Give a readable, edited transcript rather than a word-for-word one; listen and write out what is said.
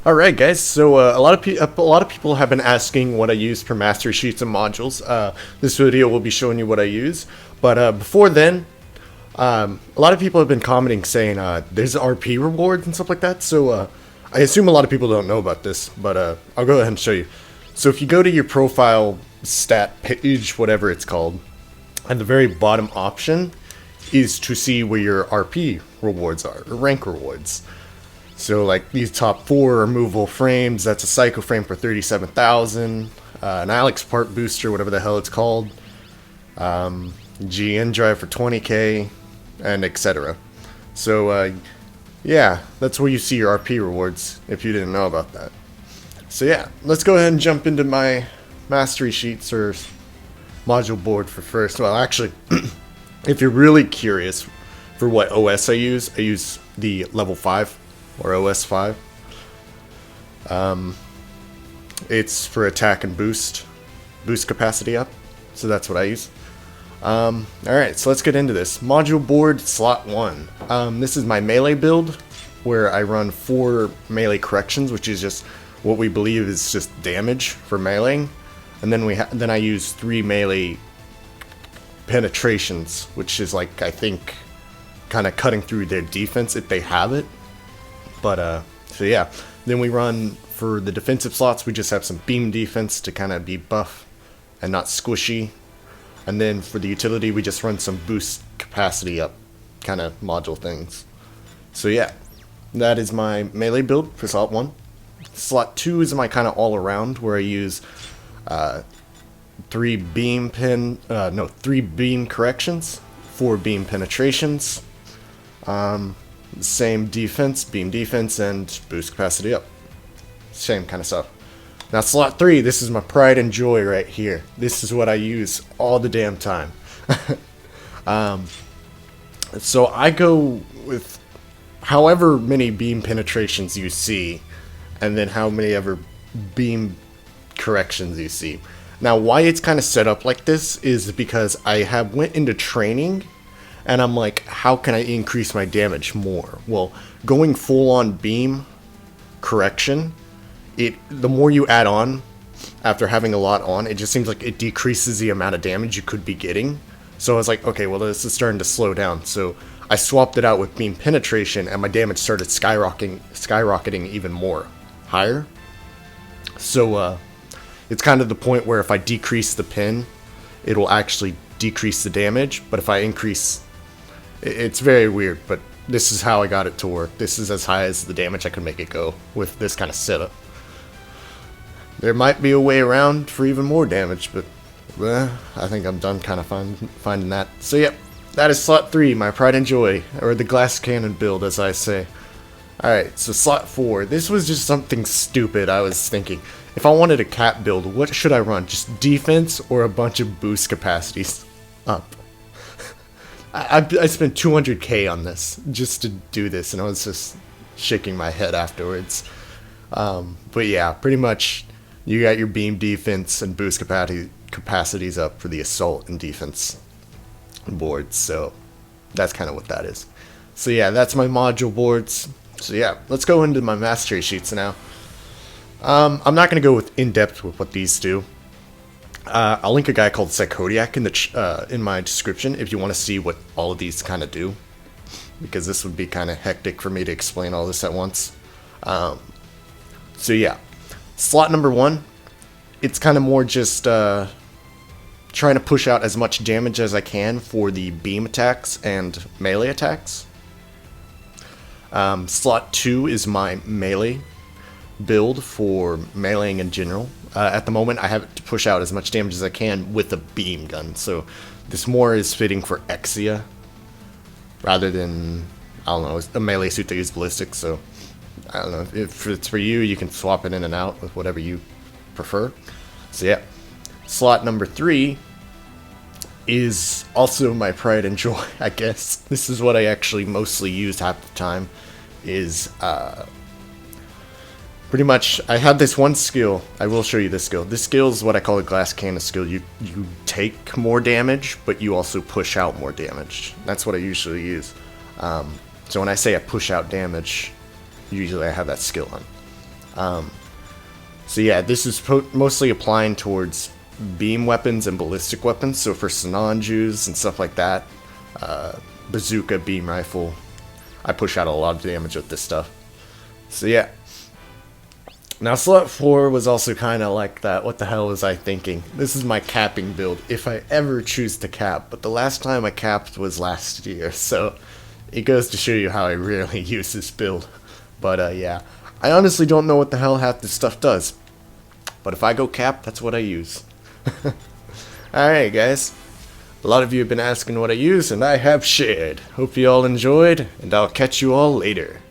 Alright guys, so a lot of people have been asking what I use for mastery sheets and modules. This video will be showing you what I use, but before then, a lot of people have been commenting saying there's RP rewards and stuff like that, so I assume a lot of people don't know about this, but I'll go ahead and show you. So if you go to your profile stat page, whatever it's called, at the very bottom option is to see where your RP rewards are, or rank rewards. So like these top 4 removable frames, that's a Psycho frame for 37,000, an Alex part booster, whatever the hell it's called, GN drive for 20k, and etc. So yeah, that's where you see your RP rewards, if you didn't know about that. So yeah, let's go ahead and jump into my mastery sheets or module board for first. Well, actually, if you're really curious for what OS I use the level 5. Or OS 5. It's for attack and boost capacity up. So that's what I use. Alright, so let's get into this. Module board slot 1. This is my melee build, where I run 4 melee corrections, which is just what we believe is just damage for meleeing. And then then I use 3 melee penetrations, which is like, I think, kind of cutting through their defense if they have it. But, so yeah, then we run, for the defensive slots, we just have some beam defense to kind of be buff and not squishy. And then for the utility, we just run some boost capacity up kind of module things. So yeah, that is my melee build for slot 1. Slot 2 is my kind of all-around, where I use 3 beam corrections, 4 beam penetrations, same defense, beam defense, and boost capacity up. Same kind of stuff. Now slot 3, this is my pride and joy right here. This is what I use all the damn time. So I go with however many beam penetrations you see, and then how many ever beam corrections you see. Now why it's kind of set up like this is because I went into training, and I'm like, how can I increase my damage more? Well, going full on beam correction, the more you add on after having a lot on, it just seems like it decreases the amount of damage you could be getting. So I was like, okay, well, this is starting to slow down. So I swapped it out with beam penetration, and my damage started skyrocketing even more higher. So it's kind of the point where if I decrease the pin, it'll actually decrease the damage, but if I increase, it's very weird, but this is how I got it to work. This is as high as the damage I can make it go with this kind of setup. There might be a way around for even more damage, but I think I'm done kind of finding that. So yep, that is slot 3, my pride and joy, or the glass cannon build, as I say. Alright, so slot 4, this was just something stupid. I was thinking, if I wanted a cat build, what should I run? Just defense or a bunch of boost capacities up? I spent 200k on this just to do this, and I was just shaking my head afterwards. But yeah, pretty much you got your beam defense and boost capacities up for the assault and defense boards, so that's kind of what that is. So yeah, that's my module boards. So yeah, let's go into my mastery sheets now. I'm not going to go in depth with what these do. I'll link a guy called Psychodiac in my description if you want to see what all of these kind of do, because this would be kind of hectic for me to explain all this at once. So yeah, slot number 1, it's kind of more just trying to push out as much damage as I can for the beam attacks and melee attacks. Slot 2 is my melee build for meleeing in general. At the moment, I have to push out as much damage as I can with a beam gun, so this more is fitting for Exia rather than, I don't know, a melee suit that uses ballistics. So I don't know, if it's for you, you can swap it in and out with whatever you prefer. So yeah, slot number 3 is also my pride and joy, I guess. This is what I actually mostly use half the time, is pretty much, I have this one skill. I will show you this skill. This skill is what I call a glass cannon skill. You take more damage, but you also push out more damage. That's what I usually use. So when I say I push out damage, usually I have that skill on. So yeah, this is mostly applying towards beam weapons and ballistic weapons. So for Sinanjus and stuff like that, bazooka, beam rifle, I push out a lot of damage with this stuff. So yeah. Now slot 4 was also kind of like that. What the hell was I thinking? This is my capping build, if I ever choose to cap. But the last time I capped was last year, so it goes to show you how I rarely use this build. But yeah, I honestly don't know what the hell half this stuff does. But if I go cap, that's what I use. Alright guys, a lot of you have been asking what I use, and I have shared. Hope you all enjoyed, and I'll catch you all later.